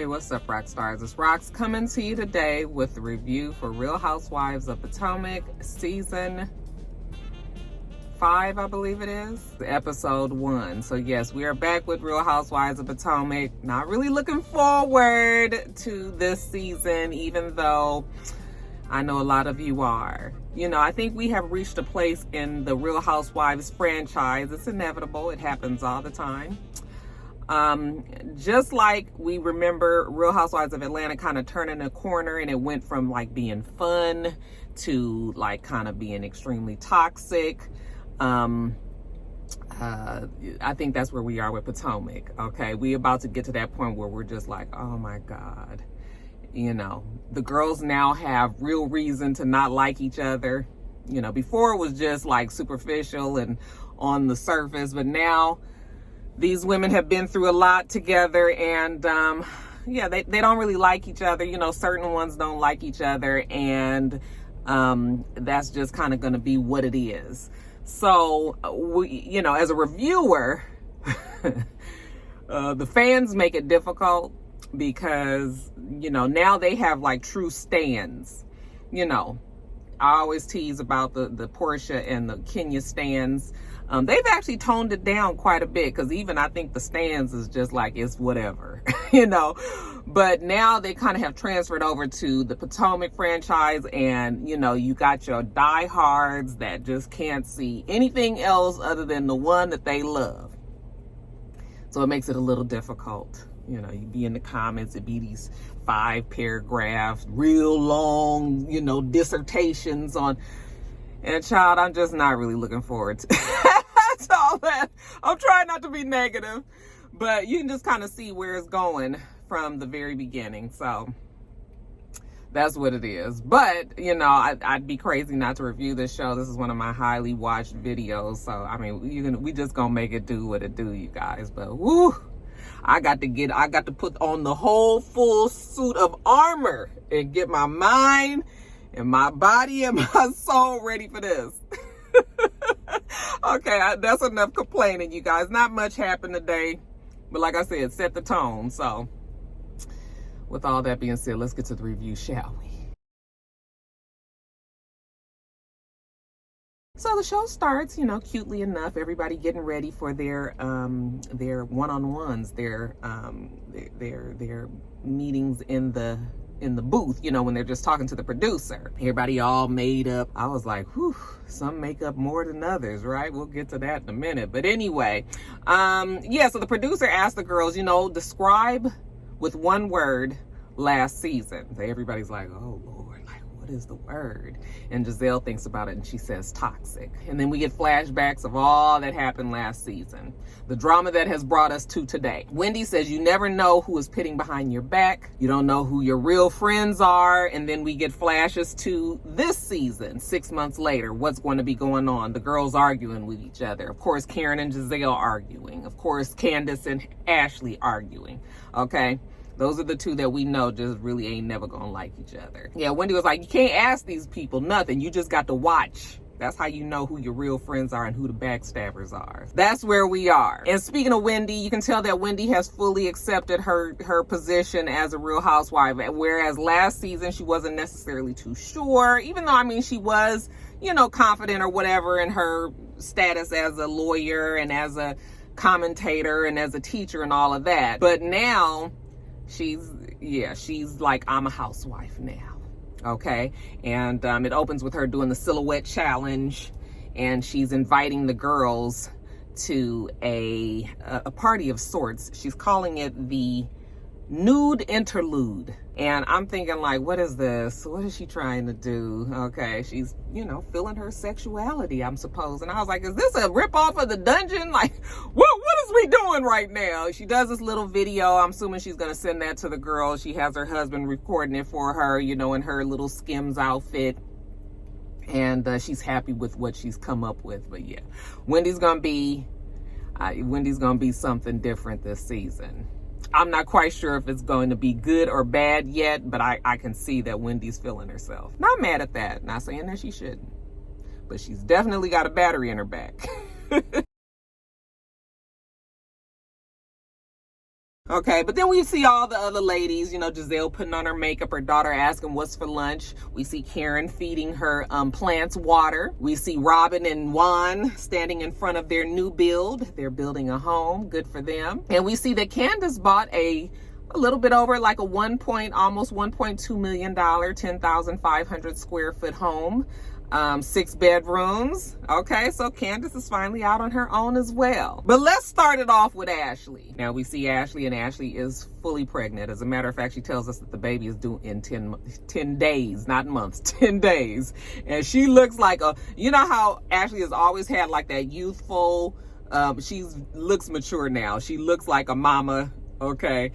Hey, what's up, Roxstars? It's Rox coming to you today with the review for Real Housewives of Potomac, Season 5, I believe it is, Episode 1. So yes, we are back with Real Housewives of Potomac. Not really looking forward to this season, even though I know a lot of you are. You know, I think we have reached a place in the Real Housewives franchise. It's inevitable. It happens all the time. Just like we remember Real Housewives of Atlanta kind of turning a corner, and it went from like being fun to like kind of being extremely toxic. I think that's where we are with Potomac. Okay, we about to get to that point where we're just like, oh my God, you know, the girls now have real reason to not like each other. You know, before it was just like superficial and on the surface, but now these women have been through a lot together, and yeah, they don't really like each other. You know, certain ones don't like each other, and that's just kind of going to be what it is. So, you know, as a reviewer, the fans make it difficult because, you know, now they have like true stans. You know, I always tease about the Portia and the Kenya stans. They've actually toned it down quite a bit, because even I think the stans is just like, it's whatever, you know. But now they kind of have transferred over to the Potomac franchise, and, you know, you got your diehards that just can't see anything else other than the one that they love. So it makes it a little difficult. You know, you be in the comments, it be these 5-paragraph, real long, you know, dissertations on, and child, I'm just not really looking forward to all that. I'm trying not to be negative, but you can just kind of see where it's going from the very beginning. So that's what it is. But, you know, I'd be crazy not to review this show. This is one of my highly watched videos. So, I mean, we just gonna make it do what it do, you guys. But, woo, I got to put on the whole full suit of armor and get my mind and my body and my soul ready for this. Okay, that's enough complaining, you guys. Not much happened today, but like I said, set the tone. So with all that being said, let's get to the review, shall we? So the show starts, you know, cutely enough, everybody getting ready for their one-on-ones, their meetings in the booth, you know, when they're just talking to the producer. Everybody all made up. I was like, whew, some make up more than others, right? We'll get to that in a minute. But anyway, yeah, so the producer asked the girls, you know, describe with one word last season. So everybody's like, oh Lord, like, what is the word? And Giselle thinks about it and she says toxic. And then we get flashbacks of all that happened last season. The drama that has brought us to today. Wendy says you never know who is pitting behind your back. You don't know who your real friends are. And then we get flashes to this season, 6 months later. What's going to be going on? The girls arguing with each other. Of course, Karen and Giselle arguing. Of course, Candiace and Ashley arguing. Okay? Those are the two that we know just really ain't never gonna like each other. Yeah, Wendy was like, you can't ask these people nothing. You just got to watch. That's how you know who your real friends are and who the backstabbers are. That's where we are. And speaking of Wendy, you can tell that Wendy has fully accepted her position as a Real Housewife. Whereas last season, she wasn't necessarily too sure. Even though, I mean, she was, you know, confident or whatever in her status as a lawyer and as a commentator and as a teacher and all of that. But now, she's like, I'm a housewife now. Okay. And it opens with her doing the silhouette challenge, and she's inviting the girls to a party of sorts. She's calling it the Nude Interlude. And I'm thinking, like, what is this? What is she trying to do? Okay, she's, you know, feeling her sexuality, I'm supposed. And I was like, is this a ripoff of The Dungeon? Like, what is we doing right now? She does this little video. I'm assuming she's going to send that to the girls. She has her husband recording it for her, you know, in her little Skims outfit. And she's happy with what she's come up with. But yeah, Wendy's going to be something different this season. I'm not quite sure if it's going to be good or bad yet, but I can see that Wendy's feeling herself. Not mad at that. Not saying that she shouldn't. But she's definitely got a battery in her back. Okay, but then we see all the other ladies, you know, Giselle putting on her makeup, her daughter asking what's for lunch. We see Karen feeding her plants water. We see Robyn and Juan standing in front of their new build. They're building a home, good for them. And we see that Candiace bought a little bit over like a almost $1.2 million, 10,500 square foot home. 6 bedrooms. Okay, so Candiace is finally out on her own as well. But let's start it off with Ashley. Now we see Ashley, and Ashley is fully pregnant. As a matter of fact, she tells us that the baby is due in 10 days, not months, 10 days. And she looks like you know how Ashley has always had like that youthful, looks mature now. She looks like a mama. Okay,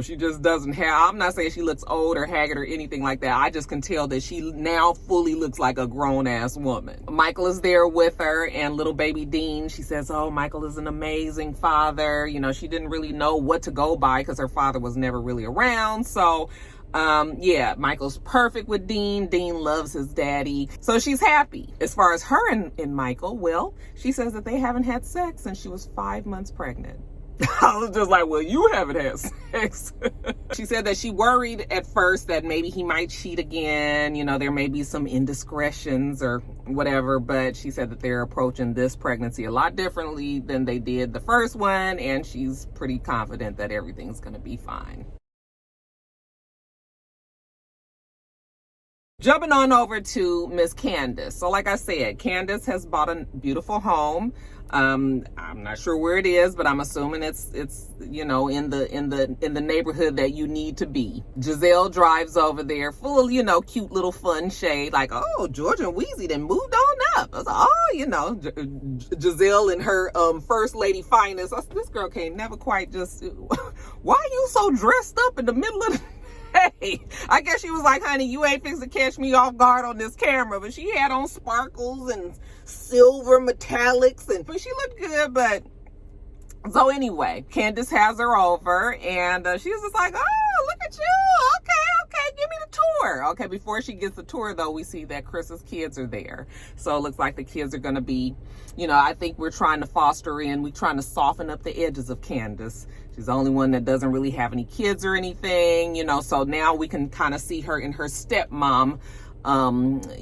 she just doesn't have, I'm not saying she looks old or haggard or anything like that. I just can tell that she now fully looks like a grown-ass woman. Michael is there with her, and little baby Dean, she says, oh, Michael is an amazing father. You know, she didn't really know what to go by because her father was never really around. So yeah, Michael's perfect with Dean. Dean loves his daddy. So she's happy. As far as her and Michael, well, she says that they haven't had sex since she was 5 months pregnant. I was just like, well, you haven't had sex. She said that she worried at first that maybe he might cheat again. You know, there may be some indiscretions or whatever, but she said that they're approaching this pregnancy a lot differently than they did the first one, and she's pretty confident that everything's going to be fine. Jumping on over to Miss Candiace. So like I said, Candiace has bought a beautiful home. I'm not sure where it is, but I'm assuming it's you know, in the neighborhood that you need to be. Giselle drives over there full, you know, cute little fun shade, like, oh, George and Weezy then moved on up. I was like, oh, you know, Giselle in her first lady finest. This girl can't never quite just, why are you so dressed up in the middle of the Hey, I guess she was like, honey, you ain't fixing to catch me off guard on this camera. But she had on sparkles and silver metallics, and but she looked good. But so anyway, Candiace has her over, and she was just like, oh, look at you. Okay, give me the tour. Okay, before she gets the tour, though, we see that Chris's kids are there. So it looks like the kids are going to be, you know, I think we're trying to foster in, we're trying to soften up the edges of Candiace. She's the only one that doesn't really have any kids or anything, you know, so now we can kind of see her in her stepmom,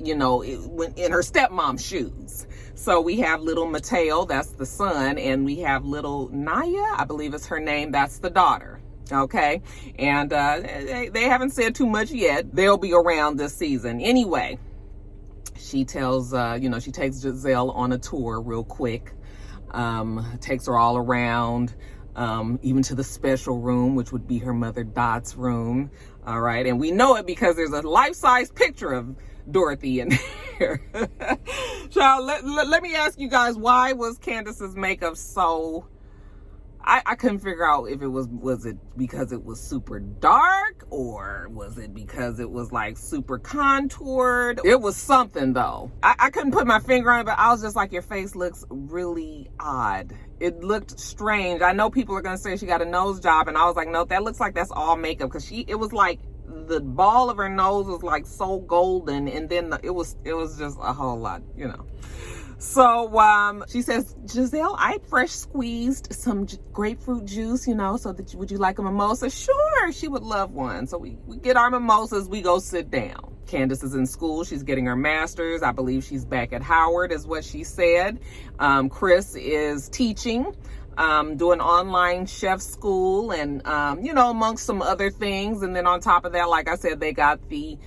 you know, in her stepmom shoes. So we have little Mateo, that's the son, and we have little Naya, I believe is her name, that's the daughter. Okay, and they haven't said too much yet. They'll be around this season. Anyway, she tells, you know, she takes Giselle on a tour real quick, takes her all around, even to the special room, which would be her mother Dot's room. All right, and we know it because there's a life-size picture of Dorothy in there. Child, let me ask you guys, why was Candiace's makeup so... I couldn't figure out if it was it because it was super dark, or was it because it was like super contoured? It was something though. I couldn't put my finger on it, but I was just like, your face looks really odd. It looked strange. I know people are gonna say she got a nose job, and I was like, no, that looks like that's all makeup, because it was like the ball of her nose was like so golden, and then it was just a whole lot, you know. So she says, Giselle, I fresh squeezed some grapefruit juice, you know, so that would you like a mimosa? Sure, she would love one. So we get our mimosas, we go sit down. Candiace is in school, she's getting her master's. I believe she's back at Howard is what she said. Chris is teaching, doing online chef school, and you know, amongst some other things. And then on top of that, like I said, they got the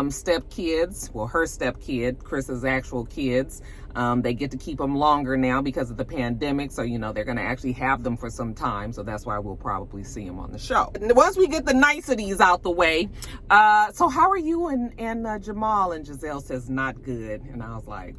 step kids, well, her step kid, Chris's actual kids. They get to keep them longer now because of the pandemic. So, you know, they're going to actually have them for some time. So that's why we'll probably see them on the show. And once we get the niceties out the way. So how are you and Jamal? And Giselle says, not good. And I was like,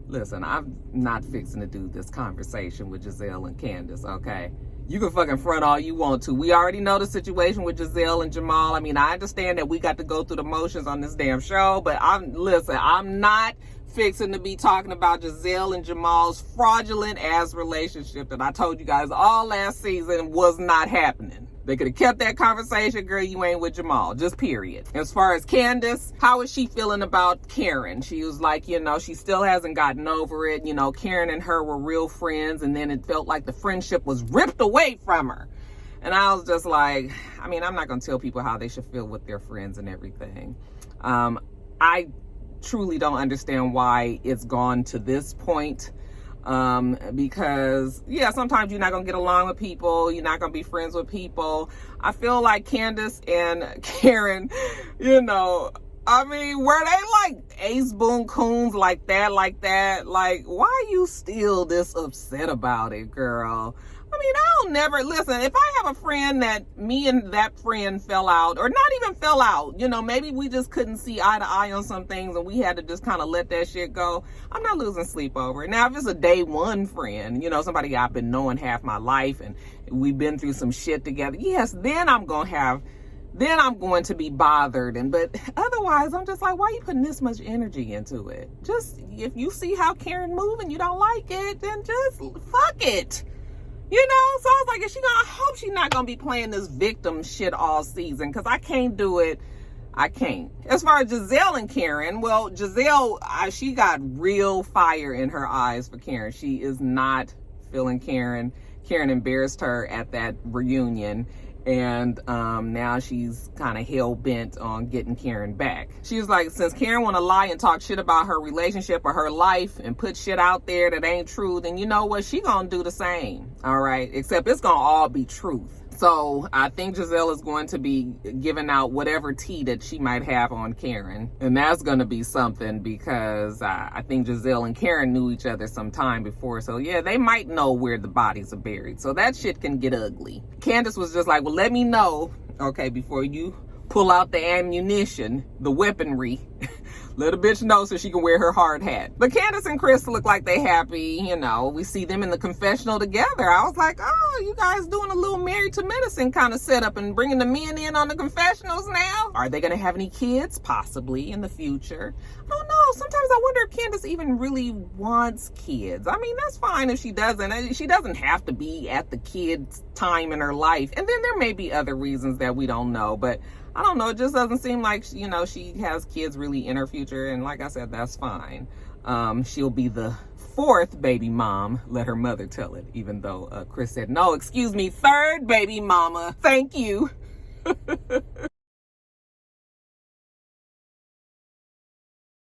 listen, I'm not fixing to do this conversation with Giselle and Candiace, okay? You can fucking front all you want to. We already know the situation with Giselle and Jamal. I mean, I understand that we got to go through the motions on this damn show, but I'm not fixing to be talking about Giselle and Jamal's fraudulent ass relationship that I told you guys all last season was not happening. They could have kept that conversation, girl, you ain't with Jamal, just period. As far as Candiace, how is she feeling about Karen? She was like, you know, she still hasn't gotten over it. You know, Karen and her were real friends, and then it felt like the friendship was ripped away from her. And I was just like, I mean, I'm not going to tell people how they should feel with their friends and everything. I truly don't understand why it's gone to this point. Because yeah, sometimes you're not gonna get along with people, you're not gonna be friends with people. I feel like Candiace and Karen, you know, I mean, were they like ace boon coons like that? Like, why are you still this upset about it, girl? I mean, I'll never, listen, if I have a friend that me and that friend fell out, or not even fell out, you know, maybe we just couldn't see eye to eye on some things and we had to just kind of let that shit go, I'm not losing sleep over it. Now, if it's a day one friend, you know, somebody I've been knowing half my life and we've been through some shit together, yes, then I'm going to be bothered. But otherwise, I'm just like, why are you putting this much energy into it? Just, if you see how Karen move and you don't like it, then just fuck it. You know, so I was like, I hope she's not going to be playing this victim shit all season, because I can't do it. I can't. As far as Gizelle and Karen, well, Gizelle, she got real fire in her eyes for Karen. She is not feeling Karen. Karen embarrassed her at that reunion. And now she's kind of hell-bent on getting Karen back. She was like, since Karen want to lie and talk shit about her relationship or her life and put shit out there that ain't true, then you know what? She gonna do the same, all right? Except it's gonna all be truth. So I think Gizelle is going to be giving out whatever tea that she might have on Karen. And that's going to be something, because I think Gizelle and Karen knew each other some time before. So yeah, they might know where the bodies are buried. So that shit can get ugly. Candiace was just like, well, let me know, okay, before you pull out the ammunition, the weaponry. Let a bitch know so she can wear her hard hat. But Candiace and Chris look like they happy. You know, we see them in the confessional together. I was like, oh, you guys doing a little Married to Medicine kind of setup and bringing the men in on the confessionals now? Are they going to have any kids? Possibly in the future. I don't know. Sometimes I wonder if Candiace even really wants kids. I mean, that's fine if she doesn't. She doesn't have to be at the kid's time in her life. And then there may be other reasons that we don't know. But I don't know. It just doesn't seem like, you know, she has kids really in her future. And like I said, that's fine. She'll be the fourth baby mom. Let her mother tell it, even though Chris said, no, excuse me, third baby mama. Thank you.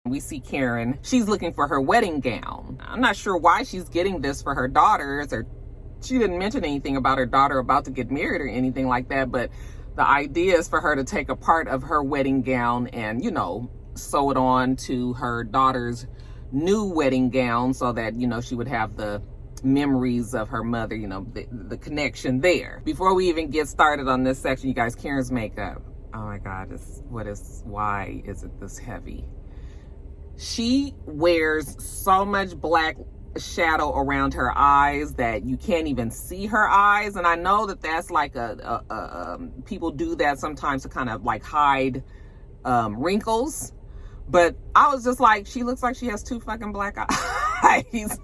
We see Karen. She's looking for her wedding gown. I'm not sure why she's getting this for her daughters, or she didn't mention anything about her daughter about to get married or anything like that. But the idea is for her to take a part of her wedding gown and, you know, sew it on to her daughter's new wedding gown so that, you know, she would have the memories of her mother, you know, the connection there. Before we even get started on this section, you guys, Karen's makeup. Oh my God, why is it this heavy? She wears so much black shadow around her eyes that you can't even see her eyes. And I know that that's like people do that sometimes to kind of like hide wrinkles. But I was just like, she looks like she has two fucking black eyes.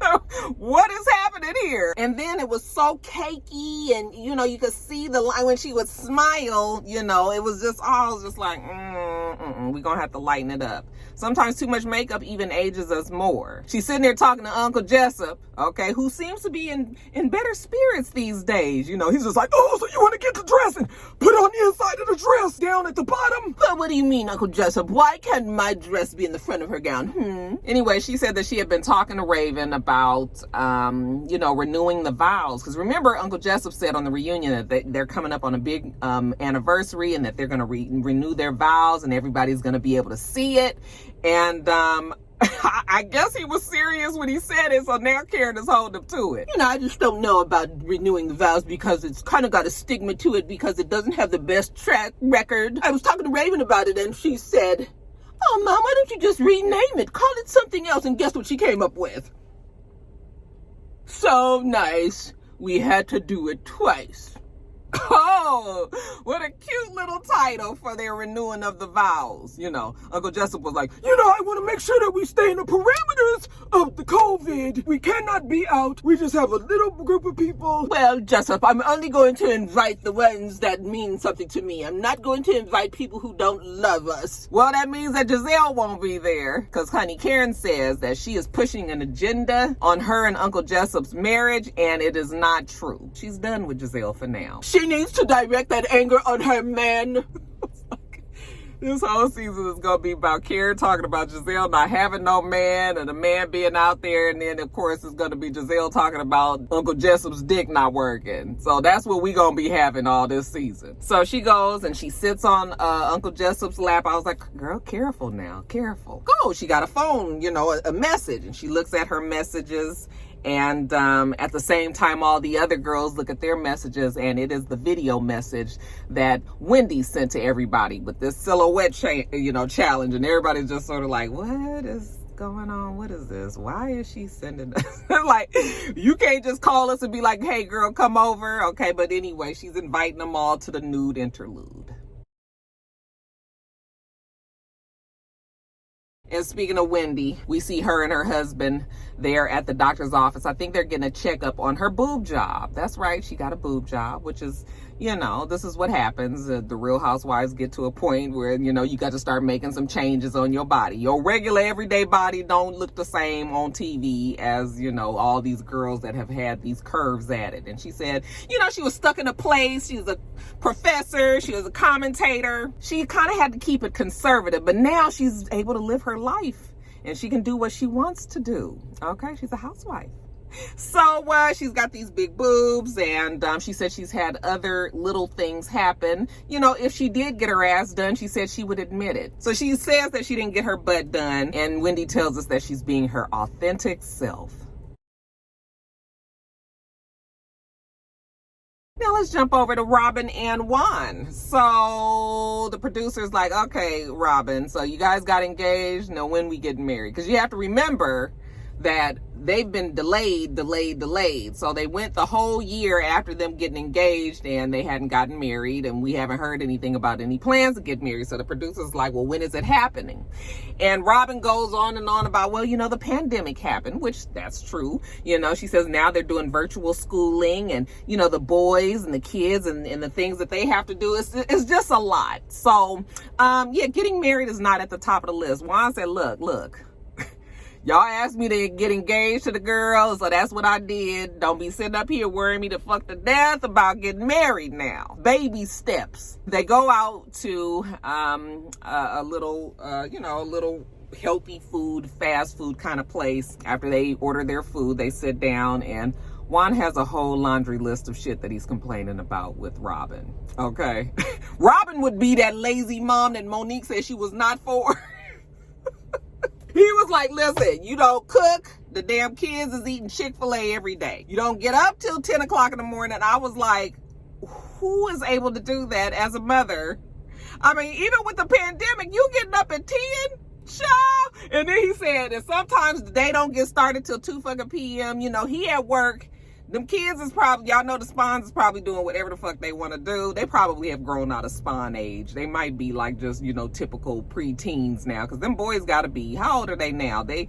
What is happening here? And then it was so cakey, and you know, you could see the line when she would smile, you know, it was just, I was just like, we're gonna have to lighten it up. Sometimes too much makeup even ages us more. She's sitting there talking to Uncle Jessop, okay, who seems to be in better spirits these days. You know, he's just like, oh, so you want to get the dress and put on the inside of the dress down at the bottom? Well, what do you mean, Uncle Jessop? Why can't my dress be in the front of her gown? Anyway, she said that she had been talking to Raven about, you know, renewing the vows. Because remember, Uncle Jessop said on the reunion that they're coming up on a big anniversary, and that they're going to renew their vows, and everybody's going to be able to see it. And I guess he was serious when he said it, so now Karen is holding up to it. You know, I just don't know about renewing the vows because it's kind of got a stigma to it because it doesn't have the best track record. I was talking to Raven about it, and she said, oh, Mom, why don't you just rename it? Call it something else. And guess what she came up with? So nice. We had to do it twice. Oh, what a cute little title for their renewing of the vows. You know, Uncle Jessop was like, you know, I want to make sure that we stay in the parameters of the COVID. We cannot be out. We just have a little group of people. Well, Jessop, I'm only going to invite the ones that mean something to me. I'm not going to invite people who don't love us. Well, that means that Gizelle won't be there. Because, honey, Karen says that she is pushing an agenda on her and Uncle Jessop's marriage, and it is not true. She's done with Gizelle for now. she needs to direct that anger on her man. This whole season is going to be about Karen talking about Giselle not having no man and the man being out there. And then, of course, it's going to be Giselle talking about Uncle Jessop's dick not working. So that's what we going to be having all this season. So she goes and she sits on Uncle Jessop's lap. I was like, girl, careful now, careful. Go. She got a phone, you know, a message. And she looks at her messages. And at the same time, all the other girls look at their messages, and it is the video message that Wendy sent to everybody with this silhouette, challenge. And everybody's just sort of like, what is going on? What is this? Why is she sending us? Like, you can't just call us and be like, hey, girl, come over. Okay, but anyway, she's inviting them all to the nude interlude. And speaking of Wendy, we see her and her husband there at the doctor's office. I think they're getting a checkup on her boob job. That's right. She got a boob job, which is, this is what happens. The Real Housewives get to a point where, you got to start making some changes on your body. Your regular everyday body don't look the same on TV as, all these girls that have had these curves added. And she said, she was stuck in a place. She was a professor. She was a commentator. She kind of had to keep it conservative, but now she's able to live her life and she can do what she wants to do. Okay, she's a housewife. So she's got these big boobs, and she said she's had other little things happen. If she did get her ass done, she said she would admit it. So she says that she didn't get her butt done, and Wendy tells us that she's being her authentic self. Now let's jump over to Robyn and Juan. So the producer's like, okay, Robyn, so you guys got engaged. Now when we get married? Because you have to remember that they've been delayed. So they went the whole year after them getting engaged and they hadn't gotten married, and we haven't heard anything about any plans to get married. So the producer's like, well, when is it happening? And Robyn goes on and on about, well, the pandemic happened, which that's true. She says now they're doing virtual schooling, and, the boys and the kids and the things that they have to do is just a lot. So, getting married is not at the top of the list. Juan said, look. Y'all asked me to get engaged to the girl, so that's what I did. Don't be sitting up here worrying me to fuck to death about getting married now. Baby steps. They go out to a little healthy food, fast food kind of place. After they order their food, they sit down, and Juan has a whole laundry list of shit that he's complaining about with Robyn. Okay? Robyn would be that lazy mom that Monique said she was not for. He was like, listen, you don't cook. The damn kids is eating Chick-fil-A every day. You don't get up till 10 o'clock in the morning. I was like, who is able to do that as a mother? I mean, even with the pandemic, you getting up at 10? Child. And then he said that sometimes the day don't get started till 2 fucking p.m. He at work. Them kids is probably, y'all know the spawns is probably doing whatever the fuck they want to do. They probably have grown out of spawn age. They might be like just, typical pre-teens now. Because them boys got to be, how old are they now? They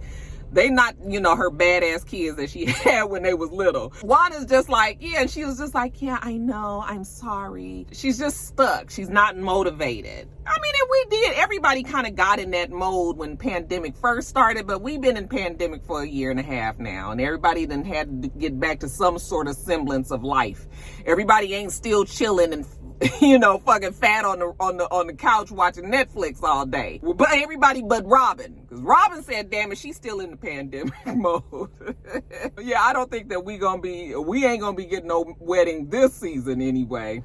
not, her badass kids that she had when they was little. Juan is just like, yeah, and she was just like, yeah, I know, I'm sorry. She's just stuck. She's not motivated. I mean, and we did. Everybody kind of got in that mode when pandemic first started, but we've been in pandemic for a year and a half now, and everybody then had to get back to some sort of semblance of life. Everybody ain't still chilling and fucking fat on the couch watching Netflix all day. But everybody but Robyn. Because Robyn said, damn it, she's still in the pandemic mode. Yeah, I don't think that we ain't gonna be getting no wedding this season anyway.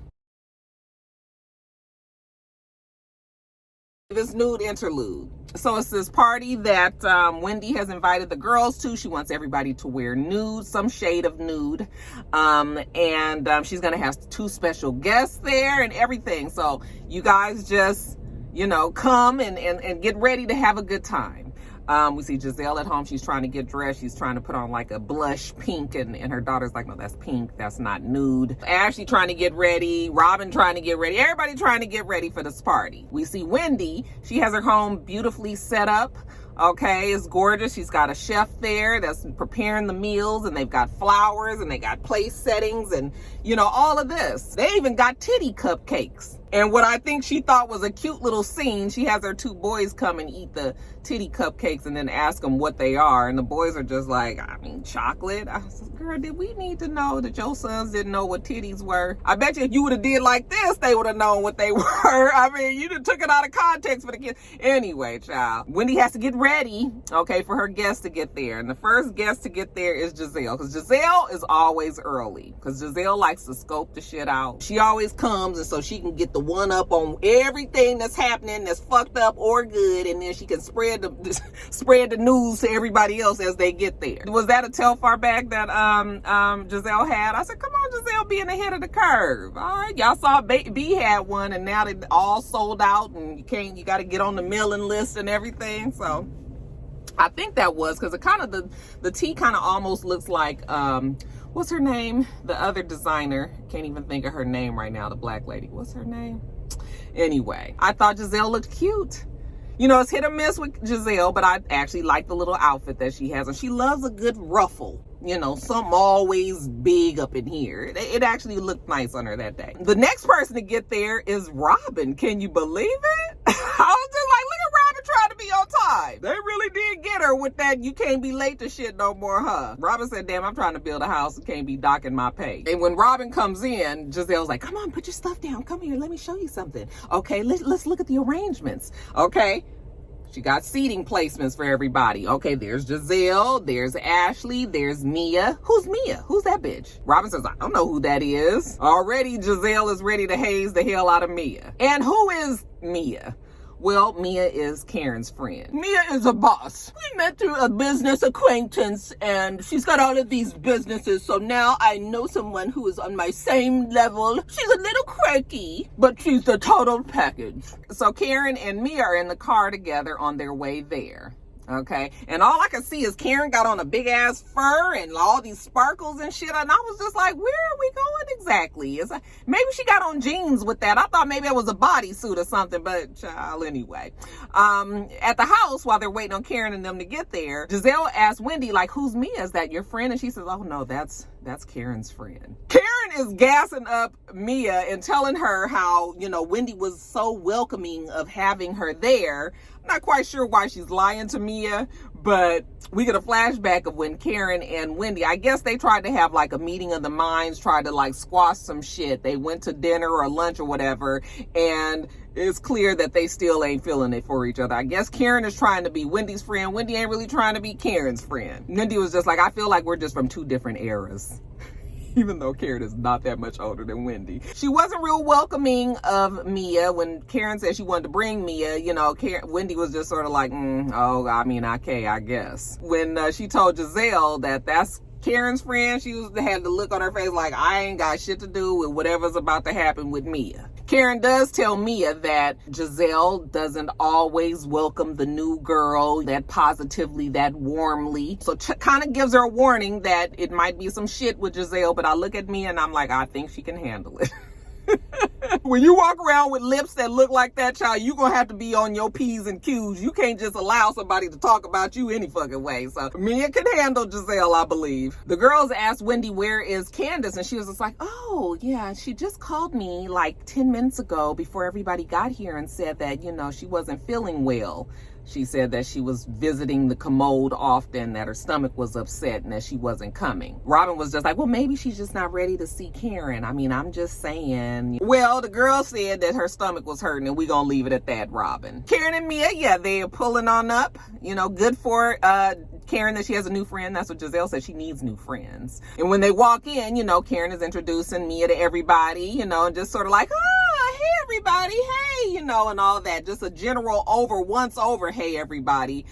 This nude interlude. So it's this party that Wendy has invited the girls to. She wants everybody to wear nude, some shade of nude. And she's going to have 2 special guests there and everything. So you guys just, come and get ready to have a good time. We see Giselle at home. She's trying to get dressed. She's trying to put on like a blush pink, and her daughter's like, no, that's pink. That's not nude. Ashley trying to get ready. Robyn trying to get ready. Everybody trying to get ready for this party. We see Wendy. She has her home beautifully set up. Okay, it's gorgeous. She's got a chef there that's preparing the meals, and they've got flowers, and they got place settings, and all of this. They even got titty cupcakes. And what I think she thought was a cute little scene, she has her 2 boys come and eat the titty cupcakes and then ask them what they are. And the boys are just like, I mean, chocolate? I was like, girl, did we need to know that your sons didn't know what titties were? I bet you if you would have did like this, they would have known what they were. I mean, you done took it out of context for the kids. Anyway, child, Wendy has to get ready, okay, for her guests to get there. And the first guest to get there is Giselle, because Giselle is always early, because Giselle likes to scope the shit out. She always comes, and so she can get the one up on everything that's happening that's fucked up or good, and then she can spread the news to everybody else as they get there. Was that a Telfar bag that Giselle had? I said, come on, Giselle, being ahead of the curve. All right, y'all saw B had one, and now they all sold out, and you got to get on the mailing list and everything. So I think that was because it kind of the tea kind of almost looks like what's her name? The other designer. Can't even think of her name right now. The black lady. What's her name? Anyway, I thought Giselle looked cute. You know, it's hit or miss with Giselle, but I actually like the little outfit that she has. And she loves a good ruffle. You know, something always big up in here. It actually looked nice on her that day. The next person to get there is Robyn. Can you believe it? I was just like, look at Robyn trying to be on time. They really did get her with that you can't be late to shit no more, huh? Robyn said, damn, I'm trying to build a house and can't be docking my pay. And when Robyn comes in, Giselle's like, come on, put your stuff down. Come here, let me show you something. Okay, let's look at the arrangements. Okay. She got seating placements for everybody. Okay, there's Giselle, there's Ashley, there's Mia. Who's Mia? Who's that bitch? Robyn says, I don't know who that is. Already Giselle is ready to haze the hell out of Mia. And who is Mia? Well, Mia is Karen's friend. Mia is a boss. We met through a business acquaintance, and she's got all of these businesses, so now I know someone who is on my same level. She's a little quirky, but she's the total package. So Karen and Mia are in the car together on their way there. Okay, and all I could see is Karen got on a big ass fur and all these sparkles and shit, and I was just like, where are we going exactly? It's like, maybe she got on jeans with that. I thought maybe it was a bodysuit or something, but child, anyway. At the house, while they're waiting on Karen and them to get there, Giselle asked Wendy, like, who's Mia? Is that your friend? And she says, oh no, that's Karen's friend. Karen is gassing up Mia and telling her how, you know, Wendy was so welcoming of having her there. I'm not quite sure why she's lying to Mia, but we get a flashback of when Karen and Wendy, I guess they tried to have like a meeting of the minds, tried to like squash some shit. They went to dinner or lunch or whatever, and it's clear that they still ain't feeling it for each other. I guess Karen is trying to be Wendy's friend. Wendy ain't really trying to be Karen's friend. Wendy was just like, I feel like we're just from 2 different eras. Even though Karen is not that much older than Wendy. She wasn't real welcoming of Mia. When Karen said she wanted to bring Mia, you know, Wendy was just sort of like, oh, I mean, okay, I guess. When she told Giselle that that's Karen's friend, she had the look on her face like, I ain't got shit to do with whatever's about to happen with Mia. Karen does tell Mia that Giselle doesn't always welcome the new girl that positively, that warmly. So kind of gives her a warning that it might be some shit with Giselle, but I look at Mia and I'm like, I think she can handle it. When you walk around with lips that look like that, child, you're going to have to be on your P's and Q's. You can't just allow somebody to talk about you any fucking way. So Mia can handle Giselle, I believe. The girls asked Wendy, where is Candiace? And she was just like, oh, yeah, she just called me like 10 minutes ago before everybody got here and said that, you know, she wasn't feeling well. She said that she was visiting the commode often, that her stomach was upset and that she wasn't coming. Robyn was just like, well, maybe she's just not ready to see Karen. I mean, I'm just saying. Well, the girl said that her stomach was hurting, and we're going to leave it at that, Robyn. Karen and Mia, yeah, they're pulling on up. You know, good for Karen that she has a new friend. That's what Giselle said. She needs new friends. And when they walk in, you know, Karen is introducing Mia to everybody, you know, and just sort of like, hey, everybody, hey, you know, and all that. Just a general once over, hey, everybody.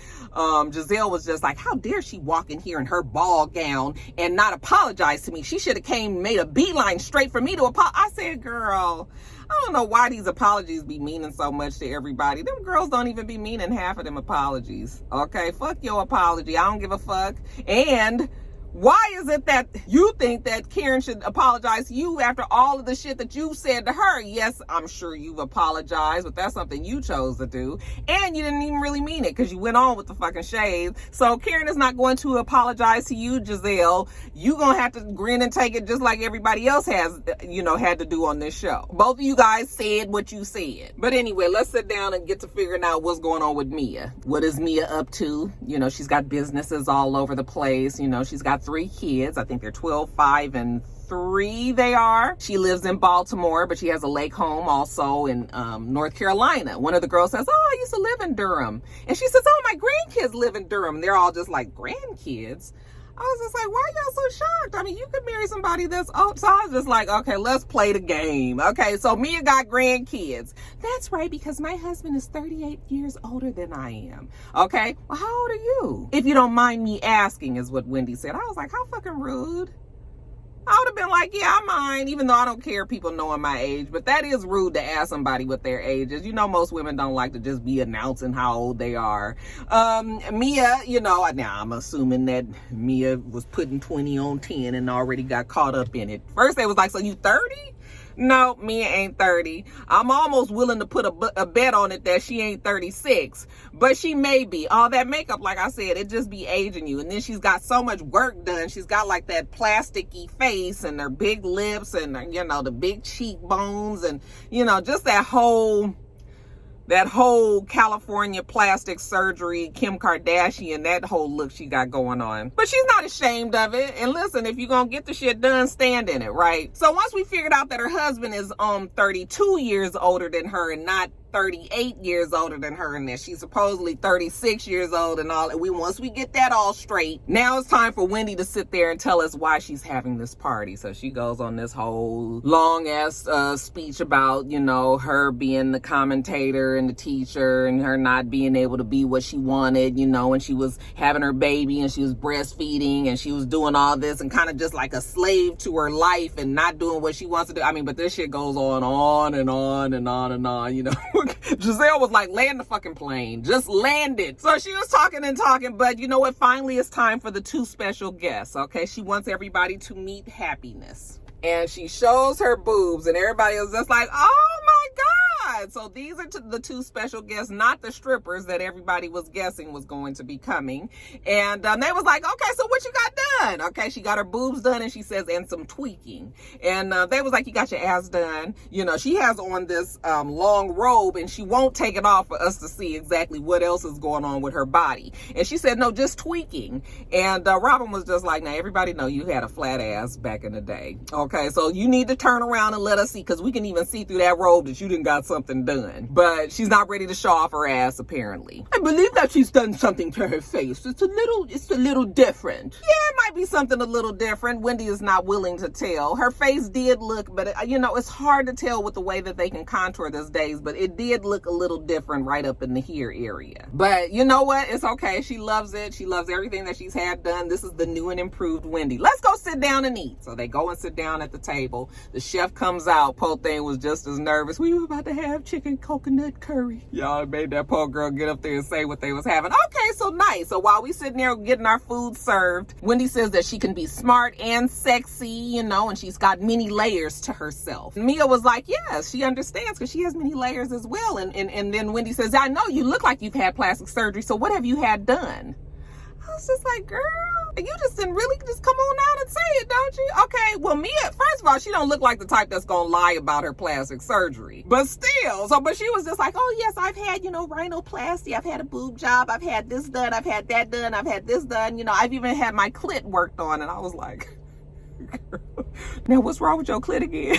Giselle was just like, how dare she walk in here in her ball gown and not apologize to me? She should have made a beeline straight for me to apologize. I said, girl, I don't know why these apologies be meaning so much to everybody. Them girls don't even be meaning half of them apologies. Okay, fuck your apology. I don't give a fuck. And Why is it that you think that Karen should apologize to you after all of the shit that you've said to her? Yes, I'm sure you've apologized, but that's something you chose to do. And you didn't even really mean it because you went on with the fucking shade. So Karen is not going to apologize to you, Giselle. You gonna have to grin and take it just like everybody else has, had to do on this show. Both of you guys said what you said. But anyway, let's sit down and get to figuring out what's going on with Mia. What is Mia up to? She's got businesses all over the place. She's got 3 kids. I think they're 12, 5, and 3 they are. She lives in Baltimore, but she has a lake home also in North Carolina. One of the girls says, oh, I used to live in Durham. And she says, oh, my grandkids live in Durham. They're all just like, grandkids? I was just like, why y'all so shocked? I mean, you could marry somebody that's old. So I was just like, okay, let's play the game. Okay, so Mia got grandkids. That's right, because my husband is 38 years older than I am. Okay, well, how old are you? If you don't mind me asking, is what Wendy said. I was like, how fucking rude. I would have been like, yeah, I mind, even though I don't care people knowing my age, but that is rude to ask somebody what their age is. Most women don't like to just be announcing how old they are. Mia, now I'm assuming that Mia was putting 20 on 10 and already got caught up in it. First they was like, so you 30? No, Mia ain't 30. I'm almost willing to put a bet on it that she ain't 36, but she may be. All that makeup, like I said, it just be aging you. And then she's got so much work done. She's got like that plasticky face and her big lips and, the big cheekbones and, just that whole California plastic surgery, Kim Kardashian, that whole look she got going on. But she's not ashamed of it. And listen, if you're going to get the shit done, stand in it, right? So once we figured out that her husband is 32 years older than her and not 38 years older than her, and that she's supposedly 36 years old and all. And once we get that all straight, now it's time for Wendy to sit there and tell us why she's having this party. So she goes on this whole long ass speech about, her being the commentator and the teacher and her not being able to be what she wanted, and she was having her baby and she was breastfeeding and she was doing all this and kind of just like a slave to her life and not doing what she wants to do. I mean, but this shit goes on and on and on and on, Giselle was like, land the fucking plane. Just land it. So she was talking and talking, but you know what? Finally, it's time for the 2 special guests, okay? She wants everybody to meet happiness. And she shows her boobs, and everybody was just like, oh my God. So these are the 2 special guests, not the strippers that everybody was guessing was going to be coming. And they was like, okay, so what you got done? Okay, she got her boobs done, and she says, and some tweaking. And they was like, you got your ass done. She has on this long robe, and she won't take it off for us to see exactly what else is going on with her body. And she said, no, just tweaking. And Robyn was just like, now everybody know you had a flat ass back in the day. Okay, so you need to turn around and let us see, because we can even see through that robe that you done got something done. But she's not ready to show off her ass, apparently. I believe that she's done something to her face. It's a little different. Yeah, it might be something a little different. Wendy is not willing to tell. Her face did look, but it's hard to tell with the way that they can contour these days, but it did look a little different right up in the here area. But you know what? It's okay. She loves it. She loves everything that she's had done. This is the new and improved Wendy. Let's go sit down and eat. So they go and sit down at the table. The chef comes out. Poor thing was just as nervous. We were about to have chicken coconut curry. Y'all made that poor girl get up there and say what they was having. Okay, so nice. So while we sitting there getting our food served, Wendy says that she can be smart and sexy, and she's got many layers to herself. Mia was like, yes, she understands because she has many layers as well. And then Wendy says, I know you look like you've had plastic surgery, so what have you had done? I was just like, girl, you just didn't really just come on out and say it, don't you? Okay, well, Mia, first of all, she don't look like the type that's gonna lie about her plastic surgery. But still, but she was just like, oh yes, I've had, rhinoplasty, I've had a boob job, I've had this done, I've had that done, I've had this done, I've even had my clit worked on. And I was like, girl, now what's wrong with your clit again?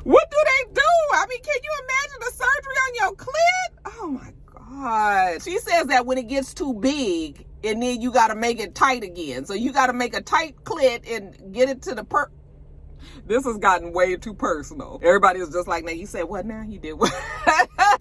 What do they do? I mean, can you imagine the surgery on your clit? Oh my God. She says that when it gets too big, and then you got to make it tight again. So you got to make a tight clit and get it to the This has gotten way too personal. Everybody was just like, now you said what now? You did what?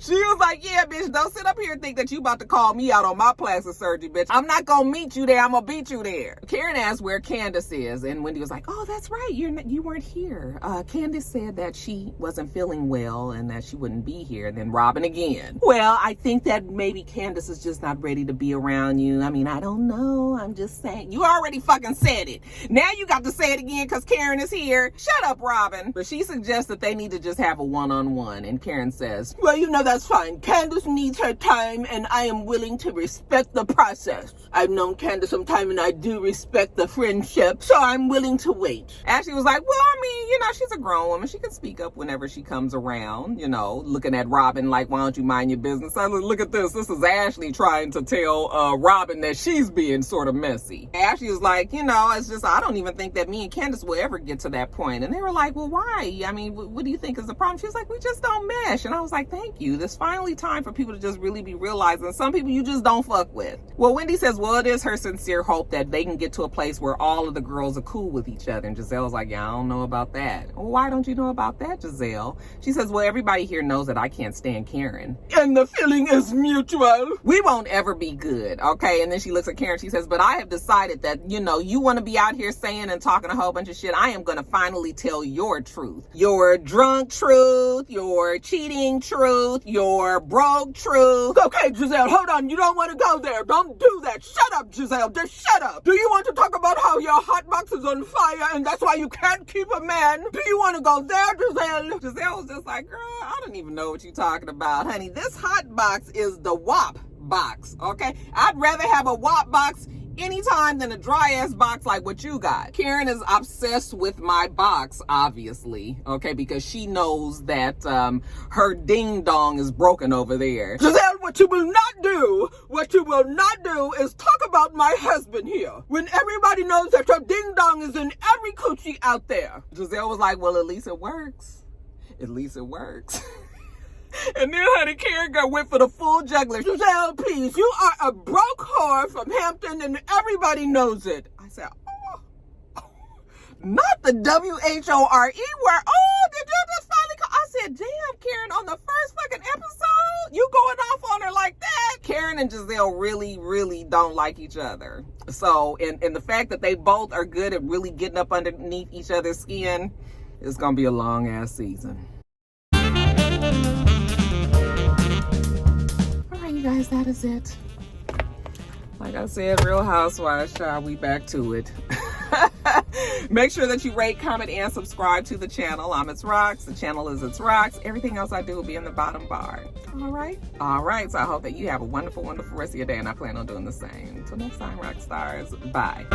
She was like, yeah, bitch, don't sit up here and think that you about to call me out on my plastic surgery, bitch. I'm not gonna meet you there. I'm gonna beat you there. Karen asked where Candiace is, and Wendy was like, oh, that's right. You weren't here. Candiace said that she wasn't feeling well and that she wouldn't be here. And then Robyn again. Well, I think that maybe Candiace is just not ready to be around you. I mean, I don't know. I'm just saying. You already fucking said it. Now you got to say it again because Karen is here. Shut up, Robyn. But she suggests that they need to just have a one-on-one. And Karen says, well, you know, that's fine. Candiace needs her time and I am willing to respect the process. I've known Candiace some time and I do respect the friendship, so I'm willing to wait. Ashley was like, well, I mean, you know, she's a grown woman. She can speak up whenever she comes around, you know, looking at Robyn like, why don't you mind your business? I look at this. This is Ashley trying to tell Robyn that she's being sort of messy. Ashley was like, you know, it's just, I don't even think that me and Candiace will ever get to that point. And they were like, well, why? I mean, what do you think is the problem? She was like, we just don't mesh. And I was like, thank you. There's finally time for people to just really be realizing some people you just don't fuck with. Well, Wendy says, well, it is her sincere hope that they can get to a place where all of the girls are cool with each other. And Giselle's like, yeah, I don't know about that. Well, why don't you know about that, Giselle? She says, well, everybody here knows that I can't stand Karen. And the feeling is mutual. We won't ever be good, okay? And then she looks at Karen, she says, but I have decided that, you know, you want to be out here saying and talking a whole bunch of shit. I am going to finally tell your truth. Your drunk truth, your cheating truth, your broke truth. Okay, Giselle, hold on. You don't want to go there. Don't do that. Shut up, Giselle. Just shut up. Do you want to talk about how your hot box is on fire and that's why you can't keep a man? Do you want to go there, Giselle? Giselle was just like, girl, I don't even know what you're talking about, honey. This hot box is the WAP box, okay? I'd rather have a WAP box anytime than a dry ass box like what you got. Karen is obsessed with my box, obviously, okay, because she knows that her ding dong is broken over there. Giselle, what you will not do is talk about my husband here when everybody knows that your ding dong is in every coochie out there. Giselle was like, well, at least it works. At least it works. And then, honey, Karen went for the full juggler. Giselle, please, you are a broke whore from Hampton and everybody knows it. I said, oh, not the W-H-O-R-E word. Oh, did you just finally call? I said, damn, Karen, on the first fucking episode, you going off on her like that? Karen and Giselle really, really don't like each other. So, and the fact that they both are good at really getting up underneath each other's skin, it's going to be a long ass season. Guys, that is it. Like I said, Real Housewives, child, we back to it. Make sure that you rate, comment, and subscribe to the channel. I'm ITSROX. The channel is ITSROX. Everything else I do will be in the bottom bar. All right? All right. So I hope that you have a wonderful, wonderful rest of your day, and I plan on doing the same. Until next time, Roxstars. Bye.